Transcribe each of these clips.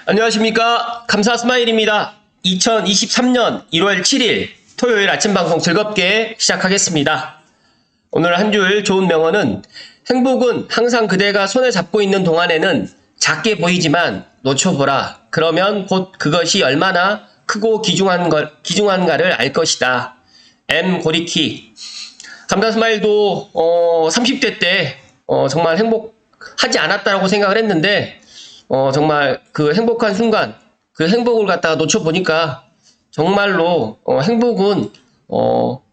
안녕하십니까. 감사 스마일입니다. 2023년 1월 7일 토요일 아침 방송 즐겁게 시작하겠습니다. 오늘 한 줄 좋은 명언은 행복은 항상 그대가 손에 잡고 있는 동안에는 작게 보이지만 놓쳐보라. 그러면 곧 그것이 얼마나 크고 귀중한가를 알 것이다. M 고리키. 감사 스마일도 30대 때 정말 행복하지 않았다라고 생각을 했는데 정말 그 행복한 순간, 그 행복을 갖다가 놓쳐보니까 정말로 행복은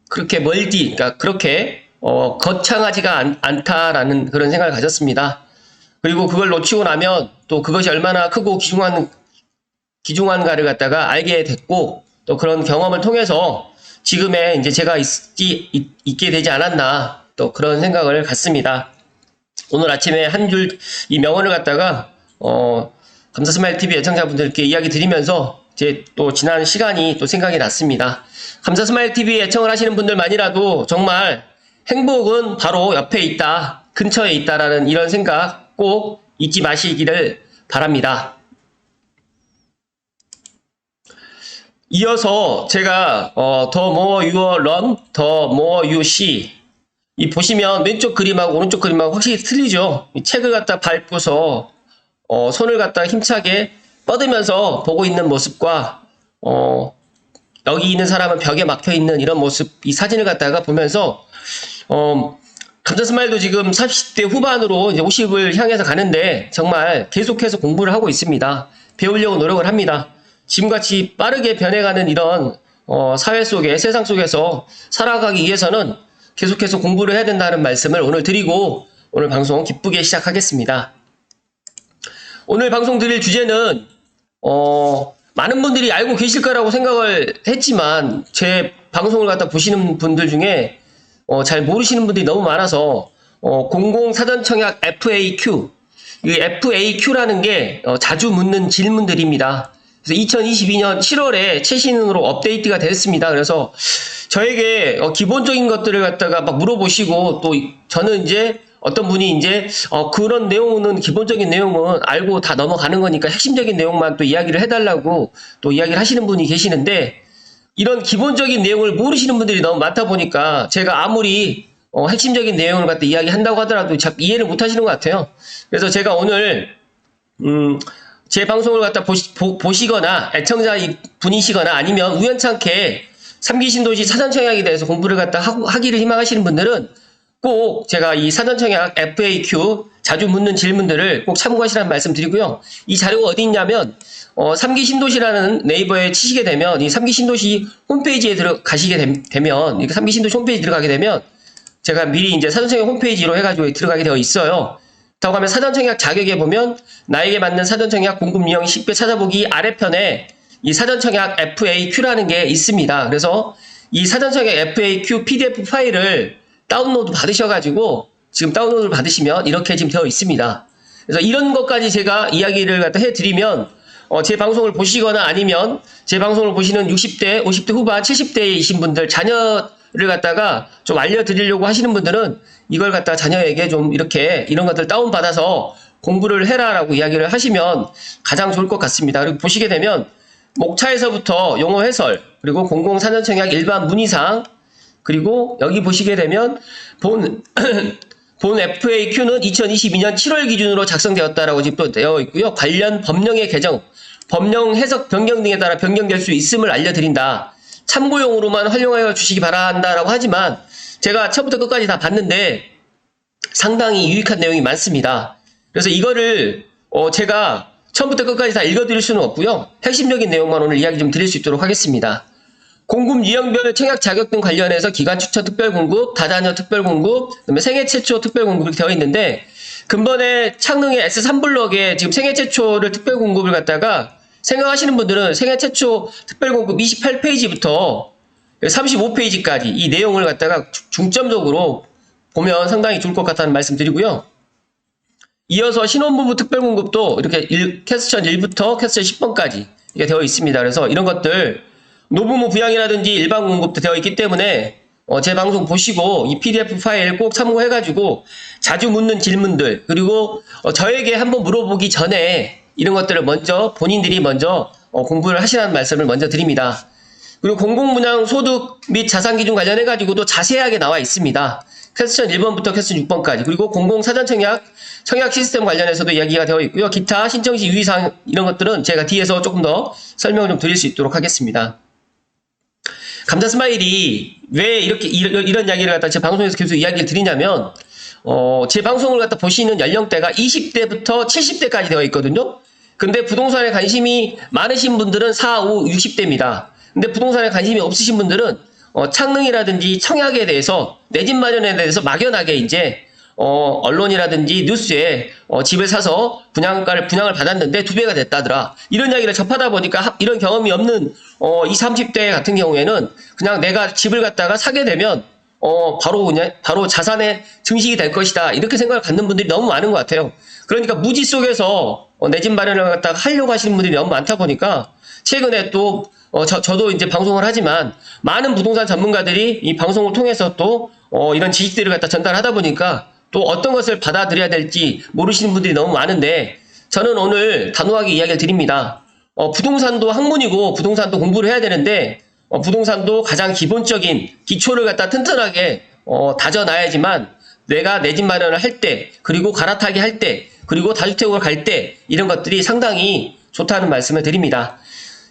그렇게 그러니까 그렇게 거창하지가 않다라는 그런 생각을 가졌습니다. 그리고 그걸 놓치고 나면 또 그것이 얼마나 크고 귀중한가를 갖다가 알게 됐고, 또 그런 경험을 통해서 지금의 이제 제가 있게 되지 않았나, 또 그런 생각을 갖습니다. 오늘 아침에 한 줄 이 명언을 갖다가 감사 스마일 TV 애청자분들께 이야기 드리면서 제 또 지난 시간이 또 생각이 났습니다. 감사 스마일 TV 애청을 하시는 분들만이라도 정말 행복은 바로 옆에 있다, 근처에 있다라는 이런 생각 꼭 잊지 마시기를 바랍니다. 이어서 제가 The more you learn, the more you see. 이 보시면 왼쪽 그림하고 오른쪽 그림하고 확실히 틀리죠. 이 책을 갖다 밟고서 손을 갖다 힘차게 뻗으면서 보고 있는 모습과 여기 있는 사람은 벽에 막혀 있는 이런 모습, 이 사진을 갖다가 보면서 감자 스마일도 지금 40대 후반으로 이제 50을 향해서 가는데 정말 계속해서 공부를 하고 있습니다. 배우려고 노력을 합니다. 지금같이 빠르게 변해가는 이런 사회 속에, 세상 속에서 살아가기 위해서는 계속해서 공부를 해야 된다는 말씀을 오늘 드리고 오늘 방송 기쁘게 시작하겠습니다. 오늘 방송 드릴 주제는 많은 분들이 알고 계실 거라고 생각을 했지만 제 방송을 갖다 보시는 분들 중에 잘 모르시는 분들이 너무 많아서 공공사전청약 FAQ, 이 FAQ라는 게 자주 묻는 질문들입니다. 그래서 2022년 7월에 최신으로 업데이트가 됐습니다. 그래서 저에게 기본적인 것들을 갖다가 막 물어보시고, 또 저는 이제 어떤 분이 이제 그런 내용은, 기본적인 내용은 알고 다 넘어가는 거니까 핵심적인 내용만 또 이야기를 해달라고 또 이야기를 하시는 분이 계시는데, 이런 기본적인 내용을 모르시는 분들이 너무 많다 보니까 제가 아무리 핵심적인 내용을 갖다 이야기한다고 하더라도 잘 이해를 못 하시는 것 같아요. 그래서 제가 오늘 제 방송을 갖다 보시거나 애청자 분이시거나 아니면 우연찮게 3기 신도시 사전청약에 대해서 공부를 갖다 하기를 희망하시는 분들은 꼭 제가 이 사전청약 FAQ 자주 묻는 질문들을 꼭 참고하시라는 말씀 드리고요. 이 자료가 어디 있냐면 3기 신도시라는 네이버에 치시게 되면 이 3기 신도시 홈페이지에 들어가시게 되면, 이 3기 신도시 홈페이지 들어가게 되면 제가 미리 이제 사전청약 홈페이지로 해가지고 들어가게 되어 있어요. 그렇다고 하면 사전청약 자격에 보면 나에게 맞는 사전청약 공급 유형 10배 찾아보기 아래편에 이 사전청약 FAQ라는 게 있습니다. 그래서 이 사전청약 FAQ PDF 파일을 다운로드 받으셔가지고 지금 다운로드를 받으시면 이렇게 지금 되어 있습니다. 그래서 이런 것까지 제가 이야기를 갖다 해드리면 제 방송을 보시거나 아니면 제 방송을 보시는 60대, 50대 후반, 70대이신 분들, 자녀를 갖다가 좀 알려드리려고 하시는 분들은 이걸 갖다가 자녀에게 좀 이렇게 이런 것들 다운받아서 공부를 해라라고 이야기를 하시면 가장 좋을 것 같습니다. 그리고 보시게 되면 목차에서부터 용어 해설, 그리고 공공사전청약 일반 문의사항, 그리고 여기 보시게 되면 본 FAQ는 2022년 7월 기준으로 작성되었다라고 지금 또 되어 있고요. 관련 법령의 개정, 법령 해석 변경 등에 따라 변경될 수 있음을 알려드린다. 참고용으로만 활용하여 주시기 바란다라고 하지만 제가 처음부터 끝까지 다 봤는데 상당히 유익한 내용이 많습니다. 그래서 이거를 제가 처음부터 끝까지 다 읽어드릴 수는 없고요. 핵심적인 내용만 오늘 이야기 좀 드릴 수 있도록 하겠습니다. 공급 유형별 청약 자격 등 관련해서 기간 추천 특별 공급, 다자녀 특별 공급, 그다음에 생애 최초 특별 공급 이렇게 되어 있는데, 근본에 창릉의 S3블럭에 지금 생애 최초를 특별 공급을 갖다가 생각하시는 분들은 생애 최초 특별 공급 28페이지부터 35페이지까지 이 내용을 갖다가 중점적으로 보면 상당히 좋을 것 같다는 말씀 드리고요. 이어서 신혼부부 특별 공급도 이렇게 퀘스천 1부터 퀘스천 10번까지 이게 되어 있습니다. 그래서 이런 것들 노부모 부양이라든지 일반 공급도 되어 있기 때문에 제 방송 보시고 이 PDF 파일 꼭 참고해가지고 자주 묻는 질문들, 그리고 저에게 한번 물어보기 전에 이런 것들을 먼저 본인들이 먼저 공부를 하시라는 말씀을 먼저 드립니다. 그리고 공공분양 소득 및 자산기준 관련해가지고도 자세하게 나와 있습니다. 퀘스천 1번부터 퀘스천 6번까지. 그리고 공공사전청약, 청약 시스템 관련해서도 이야기가 되어 있고요. 기타 신청시 유의사항 이런 것들은 제가 뒤에서 조금 더 설명을 좀 드릴 수 있도록 하겠습니다. 감자 스마일이 왜 이렇게 이런 이야기를 갖다 제 방송에서 계속 이야기를 드리냐면 제 방송을 갖다 보시는 연령대가 20대부터 70대까지 되어 있거든요. 근데 부동산에 관심이 많으신 분들은 4, 5, 60대입니다. 근데 부동산에 관심이 없으신 분들은 창능이라든지 청약에 대해서 내 집 마련에 대해서 막연하게 이제 언론이라든지 뉴스에 집을 사서 분양을 받았는데 2배가 됐다더라. 이런 이야기를 접하다 보니까 이런 경험이 없는 20, 30대 같은 경우에는 그냥 내가 집을 갖다가 사게 되면 바로 자산의 증식이 될 것이다. 이렇게 생각을 갖는 분들이 너무 많은 것 같아요. 그러니까 무지 속에서 내 집 마련을 갖다가 하려고 하시는 분들이 너무 많다 보니까 최근에 또 저도 이제 방송을 하지만 많은 부동산 전문가들이 이 방송을 통해서 또 이런 지식들을 갖다 전달하다 보니까 또 어떤 것을 받아들여야 될지 모르시는 분들이 너무 많은데 저는 오늘 단호하게 이야기를 드립니다. 부동산도 학문이고 부동산도 공부를 해야 되는데 부동산도 가장 기본적인 기초를 갖다 튼튼하게 다져놔야지만 내가 내 집 마련을 할 때 그리고 갈아타기 할 때 그리고 다주택으로 갈 때 이런 것들이 상당히 좋다는 말씀을 드립니다.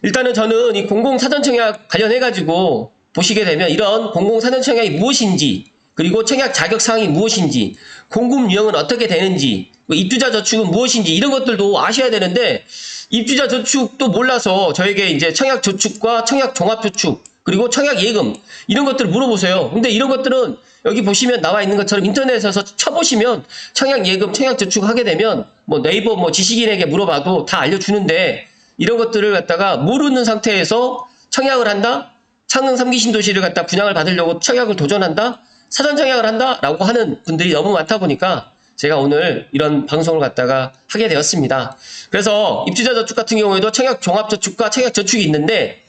일단은 저는 이 공공사전청약 관련해가지고 보시게 되면 이런 공공사전청약이 무엇인지 그리고 청약 자격사항이 무엇인지 공급 유형은 어떻게 되는지 입주자 저축은 무엇인지 이런 것들도 아셔야 되는데 입주자 저축도 몰라서 저에게 이제 청약 저축과 청약 종합저축 그리고 청약 예금 이런 것들을 물어보세요. 근데 이런 것들은 여기 보시면 나와 있는 것처럼 인터넷에서 쳐보시면 청약 예금, 청약 저축 하게 되면 뭐 네이버 지식인에게 물어봐도 다 알려주는데 이런 것들을 갖다가 모르는 상태에서 청약을 한다? 창릉 3기 신도시를 갖다 분양을 받으려고 청약을 도전한다? 사전 청약을 한다? 라고 하는 분들이 너무 많다 보니까 제가 오늘 이런 방송을 갖다가 하게 되었습니다. 그래서 입주자 저축 같은 경우에도 청약 종합저축과 청약 저축이 있는데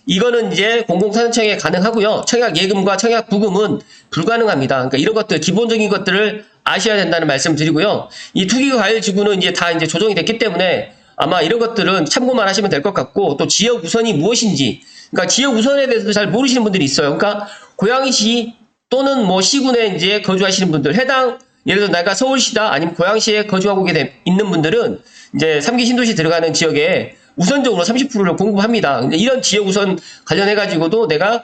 이거는 이제 공공사전청약에 가능하고요. 청약 예금과 청약 부금은 불가능합니다. 그러니까 이런 것들 기본적인 것들을 아셔야 된다는 말씀 드리고요. 이 투기과열지구는 이제 다 이제 조정이 됐기 때문에 아마 이런 것들은 참고만 하시면 될 것 같고 또 지역 우선이 무엇인지 그러니까 지역 우선에 대해서도 잘 모르시는 분들이 있어요. 그러니까 고양시시 또는 시군에 이제 거주하시는 분들 예를 들어 내가 서울시다 아니면 고양시에 거주하고 있는 분들은 이제 3기 신도시 들어가는 지역에 우선적으로 30%를 공급합니다. 근데 이런 지역 우선 관련해 가지고도 내가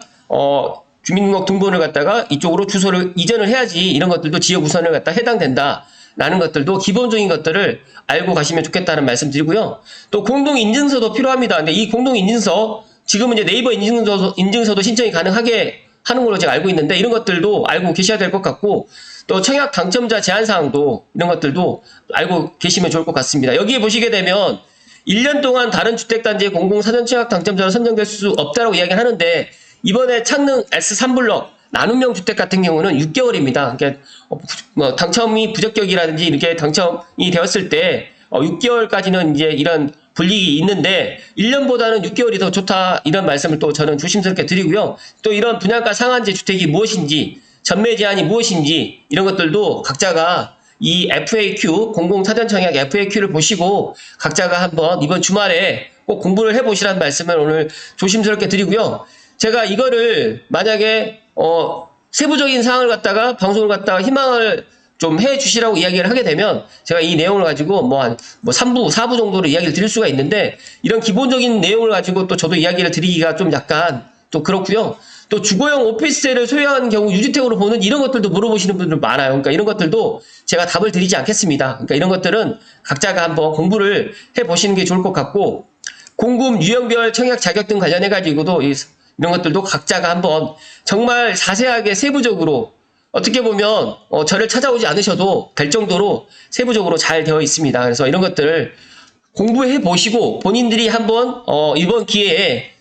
주민등록 등본을 갖다가 이쪽으로 주소를 이전을 해야지 이런 것들도 지역 우선을 갖다 해당된다. 라는 것들도 기본적인 것들을 알고 가시면 좋겠다는 말씀 드리고요. 또 공동인증서도 필요합니다. 근데 이 공동인증서 지금은 이제 네이버 인증서도 신청이 가능하게 하는 걸로 제가 알고 있는데 이런 것들도 알고 계셔야 될 것 같고 또 청약 당첨자 제한사항도 이런 것들도 알고 계시면 좋을 것 같습니다. 여기에 보시게 되면 1년 동안 다른 주택단지의 공공사전청약 당첨자로 선정될 수 없다고 이야기를 하는데 이번에 창릉 S3블럭 나눔형 주택 같은 경우는 6개월입니다. 그러니까 당첨이 부적격이라든지 이렇게 당첨이 되었을 때 6개월까지는 이제 이런 불이익이 있는데 1년보다는 6개월이 더 좋다 이런 말씀을 또 저는 조심스럽게 드리고요. 또 이런 분양가 상한제 주택이 무엇인지 전매 제한이 무엇인지 이런 것들도 각자가 이 FAQ 공공사전청약 FAQ를 보시고 각자가 한번 이번 주말에 꼭 공부를 해보시라는 말씀을 오늘 조심스럽게 드리고요. 제가 이거를 만약에 세부적인 사항을 갖다가 방송을 갖다가 희망을 좀 해주시라고 이야기를 하게 되면 제가 이 내용을 가지고 한 3부, 4부 정도로 이야기를 드릴 수가 있는데 이런 기본적인 내용을 가지고 또 저도 이야기를 드리기가 좀 약간 또 그렇고요. 또 주거용 오피스텔을 소유하는 경우 유주택으로 보는 이런 것들도 물어보시는 분들 많아요. 그러니까 이런 것들도 제가 답을 드리지 않겠습니다. 그러니까 이런 것들은 각자가 한번 공부를 해보시는 게 좋을 것 같고 공급 유형별 청약 자격 등 관련해 가지고도 이런 것들도 각자가 한번 정말 자세하게 세부적으로 어떻게 보면 저를 찾아오지 않으셔도 될 정도로 세부적으로 잘 되어 있습니다. 그래서 이런 것들을 공부해 보시고 본인들이 한번 이번 기회에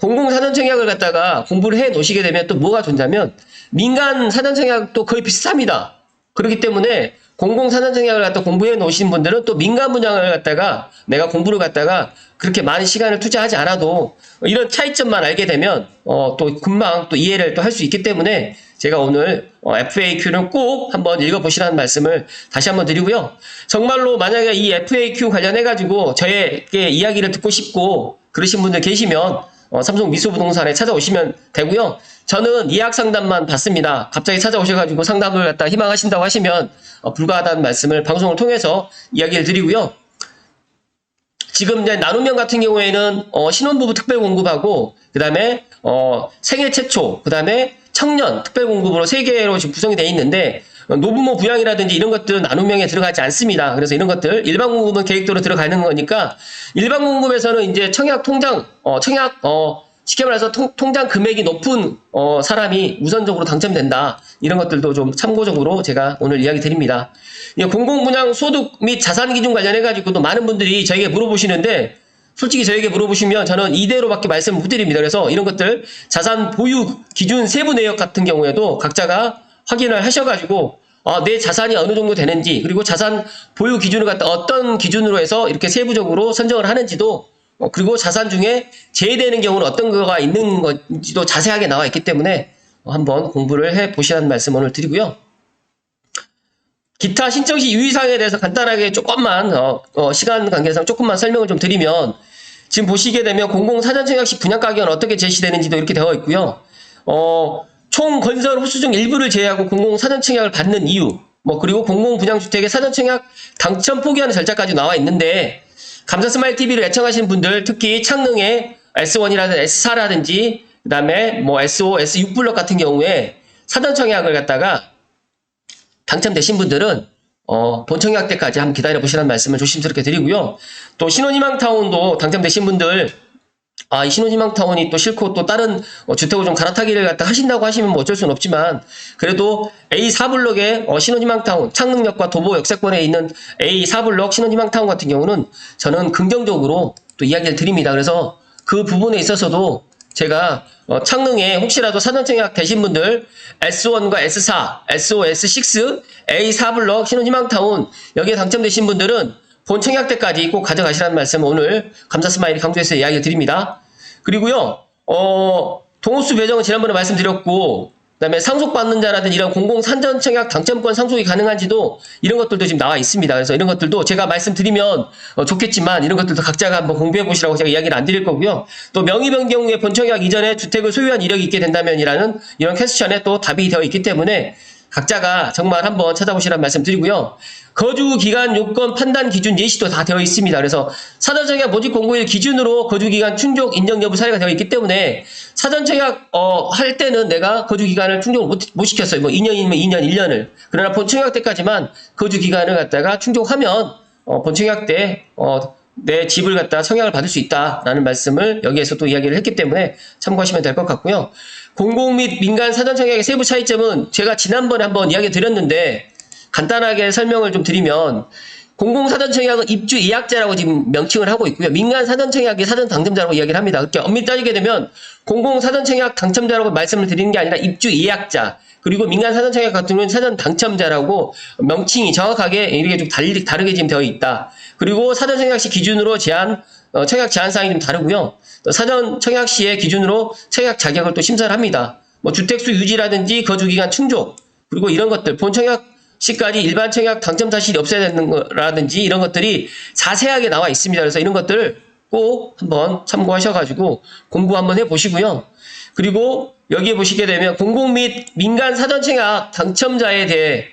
공공사전청약을 갖다가 공부를 해 놓으시게 되면 또 뭐가 좋냐면 민간 사전청약도 거의 비슷합니다. 그렇기 때문에 공공사전청약을 갖다 공부해 놓으신 분들은 또 민간 분양을 갖다가 내가 공부를 갖다가 그렇게 많은 시간을 투자하지 않아도 이런 차이점만 알게 되면 또 금방 또 이해를 또 할 수 있기 때문에 제가 오늘 FAQ를 꼭 한번 읽어보시라는 말씀을 다시 한번 드리고요. 정말로 만약에 이 FAQ 관련해가지고 저에게 이야기를 듣고 싶고 그러신 분들 계시면 삼성 미소부동산에 찾아오시면 되고요. 저는 예약 상담만 받습니다. 갑자기 찾아오셔가지고 상담을 갖다 희망하신다고 하시면 불가하다는 말씀을 방송을 통해서 이야기를 드리고요. 지금 이제 나눔형 같은 경우에는 신혼부부 특별 공급하고 그다음에 생애 최초, 그다음에 청년 특별 공급으로 3개로 지금 구성이 되어 있는데 노부모 부양이라든지 이런 것들은 나눔형에 들어가지 않습니다. 그래서 이런 것들 일반 공급은 계획대로 들어가는 거니까 일반 공급에서는 이제 청약 통장 쉽게 말해서 통장 금액이 높은 사람이 우선적으로 당첨된다. 이런 것들도 좀 참고적으로 제가 오늘 이야기 드립니다. 공공분양 소득 및 자산 기준 관련해 가지고도 많은 분들이 저에게 물어보시는데 솔직히 저에게 물어보시면 저는 이대로밖에 말씀을 못 드립니다. 그래서 이런 것들 자산 보유 기준 세부 내역 같은 경우에도 각자가 확인을 하셔가지고 내 자산이 어느 정도 되는지 그리고 자산 보유 기준을 갖다 어떤 기준으로 해서 이렇게 세부적으로 선정을 하는지도 그리고 자산 중에 제외되는 경우는 어떤 거가 있는 건지도 자세하게 나와 있기 때문에 한번 공부를 해 보시라는 말씀 오늘 드리고요. 기타 신청 시 유의사항에 대해서 간단하게 조금만 시간 관계상 조금만 설명을 좀 드리면 지금 보시게 되면 공공사전청약 시 분양가격은 어떻게 제시되는지도 이렇게 되어 있고요. 총 건설 호수 중 일부를 제외하고 공공사전청약을 받는 이유 그리고 공공분양주택의 사전청약 당첨 포기하는 절차까지 나와 있는데 감사스마일 TV를 애청하시는 분들 특히 창릉의 S1이라든지 S4라든지 그 다음에 S5, S6블럭 같은 경우에 사전청약을 갖다가 당첨되신 분들은 본청약 때까지 한번 기다려 보시라는 말씀을 조심스럽게 드리고요. 또 신혼희망타운도 당첨되신 분들 이 신혼희망타운이 또 싫고 또 다른 주택을 좀 갈아타기를 갖다 하신다고 하시면 어쩔 수는 없지만 그래도 A4블럭의 신혼희망타운 창릉역과 도보 역세권에 있는 A4블럭 신혼희망타운 같은 경우는 저는 긍정적으로 또 이야기를 드립니다. 그래서 그 부분에 있어서도 제가 창릉에 혹시라도 사전청약 되신 분들 S1과 S4, S5, S6, A4블럭 신혼희망타운 여기에 당첨되신 분들은 본 청약 때까지 꼭 가져가시라는 말씀 오늘 감사스마일이 강조해서 이야기를 드립니다. 그리고요 동호수 배정은 지난번에 말씀드렸고 그다음에 상속받는 자라든지 이런 공공사전청약 당첨권 상속이 가능한지도 이런 것들도 지금 나와 있습니다. 그래서 이런 것들도 제가 말씀드리면 좋겠지만 이런 것들도 각자가 한번 공부해 보시라고 제가 이야기를 안 드릴 거고요. 또 명의 변경후에 본청약 이전에 주택을 소유한 이력이 있게 된다면이라는 이런 퀘스천에 또 답이 되어 있기 때문에 각자가 정말 한번 찾아보시라는 말씀 드리고요. 거주기간 요건 판단 기준 예시도 다 되어 있습니다. 그래서 사전청약 모집 공고일 기준으로 거주기간 충족 인정 여부 사례가 되어 있기 때문에 사전청약 할 때는 내가 거주기간을 충족을 못 시켰어요. 2년이면 2년, 1년을. 그러나 본청약 때까지만 거주기간을 갖다가 충족하면 본청약 때 내 집을 갖다 청약을 받을 수 있다라는 말씀을 여기에서 또 이야기를 했기 때문에 참고하시면 될 것 같고요. 공공 및 민간 사전청약의 세부 차이점은 제가 지난번에 한번 이야기 드렸는데 간단하게 설명을 좀 드리면 공공사전청약은 입주 예약자라고 지금 명칭을 하고 있고요. 민간 사전청약이 사전 당첨자라고 이야기를 합니다. 그렇게 엄밀히 따지게 되면 공공사전청약 당첨자라고 말씀을 드리는 게 아니라 입주 예약자 그리고 민간 사전청약 같은 경우는 사전 당첨자라고 명칭이 정확하게 이렇게 좀 다르게 지금 되어 있다. 그리고 사전청약 시 기준으로 청약 제한사항이 좀 다르고요. 또 사전청약 시의 기준으로 청약 자격을 또 심사를 합니다. 주택수 유지라든지 거주기간 충족 그리고 이런 것들 본청약 시까지 일반 청약 당첨 사실이 없어야 되는 거라든지 이런 것들이 자세하게 나와 있습니다. 그래서 이런 것들을 꼭 한번 참고하셔가지고 공부 한번 해보시고요. 그리고 여기에 보시게 되면 공공 및 민간 사전청약 당첨자에 대해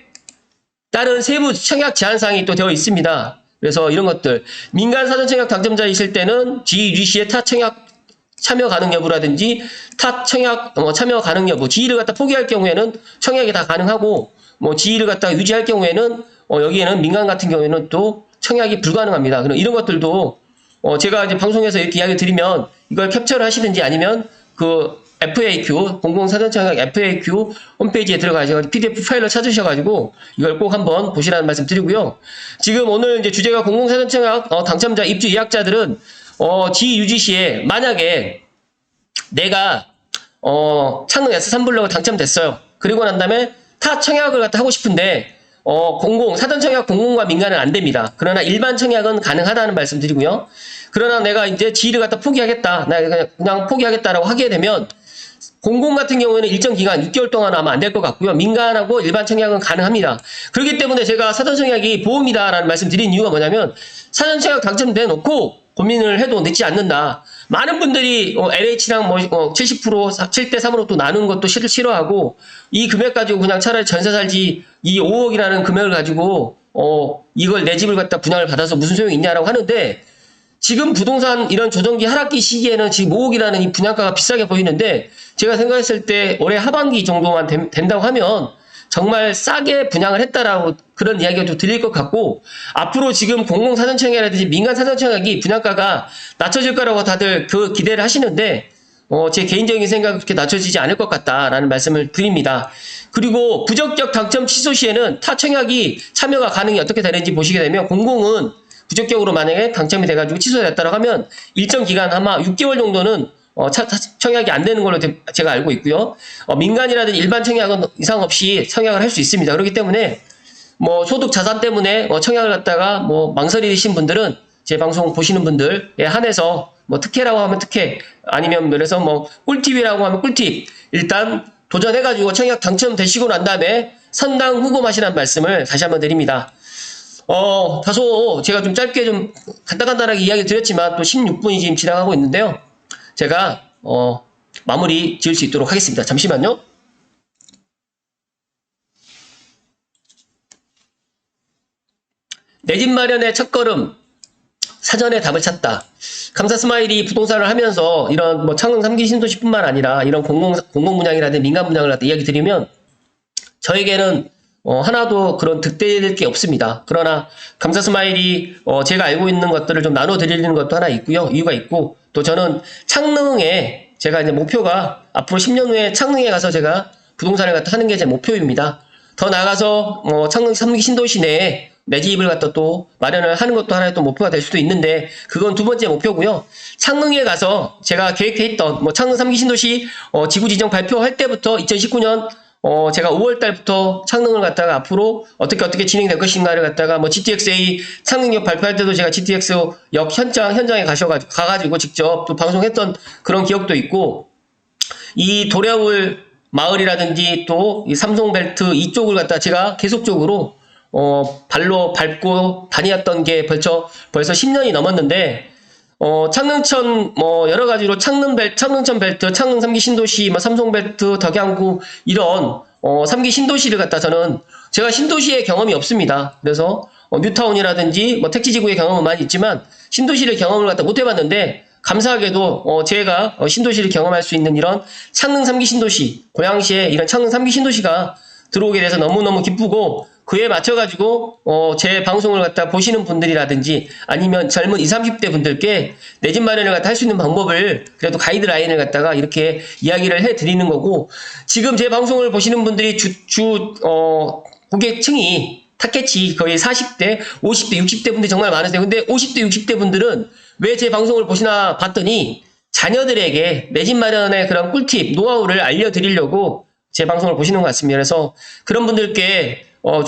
다른 세부 청약 제한사항이 또 되어 있습니다. 그래서 이런 것들 민간 사전청약 당첨자이실 때는 지휘시의 타 청약 참여 가능 여부라든지 타 청약 참여 가능 여부 지위를 갖다 포기할 경우에는 청약이 다 가능하고 지위를 갖다가 유지할 경우에는 여기에는 민간 같은 경우에는 또 청약이 불가능합니다. 그럼 이런 것들도 제가 이제 방송에서 이렇게 이야기 드리면 이걸 캡처를 하시든지 아니면 그 FAQ 공공사전청약 FAQ 홈페이지에 들어가셔서 PDF 파일을 찾으셔가지고 이걸 꼭 한번 보시라는 말씀 드리고요. 지금 오늘 이제 주제가 공공사전청약 당첨자 입주 예약자들은 지위 유지 시에 만약에 내가 창릉 S3블럭을 당첨됐어요. 그리고 난 다음에 타 청약을 갖다 하고 싶은데 사전청약 공공과 민간은 안 됩니다. 그러나 일반 청약은 가능하다는 말씀 드리고요. 그러나 내가 이제 지위를 갖다 포기하겠다. 나 그냥 포기하겠다라고 하게 되면 공공 같은 경우에는 일정 기간 6개월 동안 아마 안 될 것 같고요. 민간하고 일반 청약은 가능합니다. 그렇기 때문에 제가 사전 청약이 보험이다라는 말씀 드린 이유가 뭐냐면 사전 청약 당첨돼 놓고 고민을 해도 늦지 않는다. 많은 분들이 LH랑 70% 7대 3으로 또 나누는 것도 싫어하고 이 금액 가지고 그냥 차라리 전세 살지 이 5억이라는 금액을 가지고 이걸 내 집을 갖다 분양을 받아서 무슨 소용이 있냐라고 하는데 지금 부동산 이런 조정기 하락기 시기에는 지금 5억이라는 이 분양가가 비싸게 보이는데 제가 생각했을 때 올해 하반기 정도만 된다고 하면 정말 싸게 분양을 했다라고 그런 이야기가 좀 들릴 것 같고 앞으로 지금 공공사전청약이라든지 민간사전청약이 분양가가 낮춰질 거라고 다들 그 기대를 하시는데 제 개인적인 생각은 그렇게 낮춰지지 않을 것 같다라는 말씀을 드립니다. 그리고 부적격 당첨 취소 시에는 타 청약이 참여가 가능이 어떻게 되는지 보시게 되면 공공은 부적격으로 만약에 당첨이 돼가지고 취소됐다고 하면 일정 기간 아마 6개월 정도는 청약이 안 되는 걸로 제가 알고 있고요. 민간이라든지 일반 청약은 이상 없이 청약을 할 수 있습니다. 그렇기 때문에 소득 자산 때문에 청약을 갖다가 망설이신 분들은 제 방송 보시는 분들에 한해서 특혜라고 하면 특혜 아니면 그래서 꿀팁이라고 하면 꿀팁 일단 도전해가지고 청약 당첨되시고 난 다음에 선당 후금하시라는 말씀을 다시 한번 드립니다. 다소 제가 좀 짧게 좀 간단하게 이야기 드렸지만 또 16분이 지금 지나가고 있는데요. 제가 마무리 지을 수 있도록 하겠습니다. 잠시만요. 내 집 마련의 첫걸음 사전에 답을 찾다. 감사 스마일이 부동산을 하면서 이런 창릉 3기 신도시뿐만 아니라 이런 공공 분양이라든지 민간 분양을 갖다 이야기 드리면 저에게는 하나도 그런 득대될 게 없습니다. 그러나 감사 스마일이 제가 알고 있는 것들을 좀 나눠드리는 것도 하나 있고요. 이유가 있고 또 저는 창릉에 제가 이제 목표가 앞으로 10년 후에 창릉에 가서 제가 부동산을 갖다 하는 게 제 목표입니다. 더 나아가서 창릉 3기 신도시 내에 내 집을 갖다 또 마련을 하는 것도 하나의 또 목표가 될 수도 있는데 그건 두 번째 목표고요. 창릉에 가서 제가 계획해 있던 창릉 3기 신도시 지구 지정 발표할 때부터 2019년 제가 5월 달부터 창릉을 갖다가 앞으로 어떻게 진행될 것인가를 갖다가 GTX-A 창릉역 발표할 때도 제가 GTX-역 현장에 가가지고 직접 또 방송했던 그런 기억도 있고 이 도래울 마을이라든지 또 이 삼성벨트 이쪽을 갖다 제가 계속적으로 발로 밟고 다녔던 게 벌써 10년이 넘었는데 창릉천 여러 가지로 창릉천 벨트, 창릉 3기 신도시, 삼성벨트, 덕양구 이런 3기 신도시를 갖다 저는 제가 신도시의 경험이 없습니다. 그래서 뉴타운이라든지 택지지구의 경험은 많이 있지만 신도시를 경험을 갖다 못 해봤는데 감사하게도 제가 신도시를 경험할 수 있는 이런 창릉 3기 신도시, 고양시에 이런 창릉 3기 신도시가 들어오게 돼서 너무너무 기쁘고 그에 맞춰가지고 제 방송을 갖다 보시는 분들이라든지 아니면 젊은 20, 30대 분들께 내 집 마련을 갖다 할 수 있는 방법을 그래도 가이드라인을 갖다가 이렇게 이야기를 해드리는 거고 지금 제 방송을 보시는 분들이 고객층이 타겟이 거의 40대, 50대, 60대 분들이 정말 많으세요. 근데 50대, 60대 분들은 왜 제 방송을 보시나 봤더니 자녀들에게 내 집 마련의 그런 꿀팁, 노하우를 알려드리려고 제 방송을 보시는 것 같습니다. 그래서 그런 분들께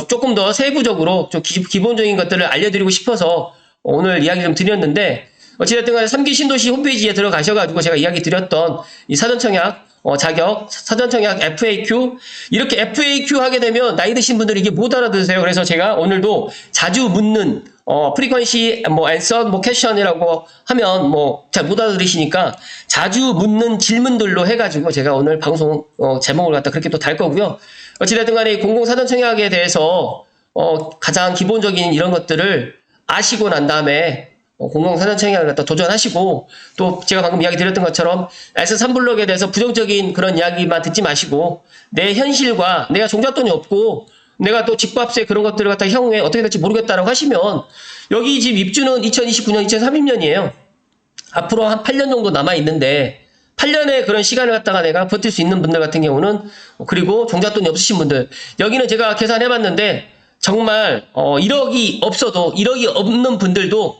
조금 더 세부적으로 좀 기본적인 것들을 알려드리고 싶어서 오늘 이야기 좀 드렸는데 어찌됐든 간에 3기 신도시 홈페이지에 들어가셔가지고 제가 이야기 드렸던 이 사전청약 자격, 사전청약 FAQ 이렇게 FAQ 하게 되면 나이 드신 분들이 이게 못 알아들으세요. 그래서 제가 오늘도 자주 묻는 frequency, answer, question이라고 하면 잘 못 알아들으시니까 자주 묻는 질문들로 해가지고 제가 오늘 방송 제목을 갖다 그렇게 또 달 거고요. 어찌됐든 간에 공공사전청약에 대해서 가장 기본적인 이런 것들을 아시고 난 다음에 공공사전청약을 갖다 도전하시고 또 제가 방금 이야기 드렸던 것처럼 S3블럭에 대해서 부정적인 그런 이야기만 듣지 마시고 내 현실과 내가 종잣돈이 없고 내가 또 집값에 그런 것들을 갖다 향후에 어떻게 될지 모르겠다라고 하시면 여기 집 입주는 2029년, 2030년이에요. 앞으로 한 8년 정도 남아있는데 8년의 그런 시간을 갖다가 내가 버틸 수 있는 분들 같은 경우는 그리고 종잣돈이 없으신 분들 여기는 제가 계산해봤는데 정말 1억이 없어도 1억이 없는 분들도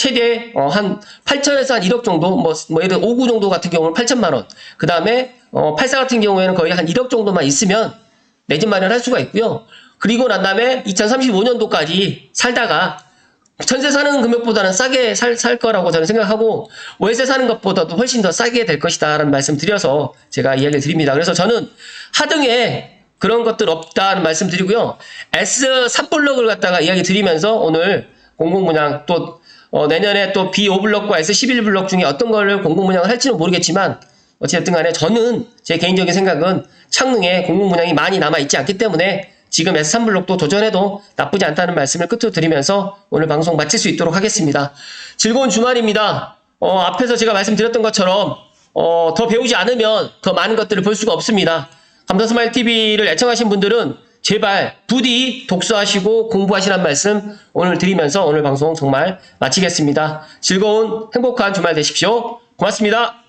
최대 한 8천에서 한 1억 정도 예를 들어 5구 정도 같은 경우는 8천만 원 그 다음에 84 같은 경우에는 거의 한 1억 정도만 있으면 내 집 마련할 수가 있고요. 그리고 난 다음에 2035년도까지 살다가 전세 사는 금액보다는 싸게 살 거라고 저는 생각하고 월세 사는 것보다도 훨씬 더 싸게 될 것이다 라는 말씀 드려서 제가 이야기를 드립니다. 그래서 저는 하등에 그런 것들 없다는 말씀 드리고요. S3블럭을 갖다가 이야기 드리면서 오늘 공공분양 또 내년에 또 B5블럭과 S11블럭 중에 어떤 거를 공공분양을 할지는 모르겠지만 어쨌든 간에 저는 제 개인적인 생각은 창릉에 공공분양이 많이 남아있지 않기 때문에 지금 S3블럭도 도전해도 나쁘지 않다는 말씀을 끝으로 드리면서 오늘 방송 마칠 수 있도록 하겠습니다. 즐거운 주말입니다. 앞에서 제가 말씀드렸던 것처럼 더 배우지 않으면 더 많은 것들을 볼 수가 없습니다. 감사스마일TV를 애청하신 분들은 제발 부디 독서하시고 공부하시라는 말씀 오늘 드리면서 오늘 방송 정말 마치겠습니다. 즐거운 행복한 주말 되십시오. 고맙습니다.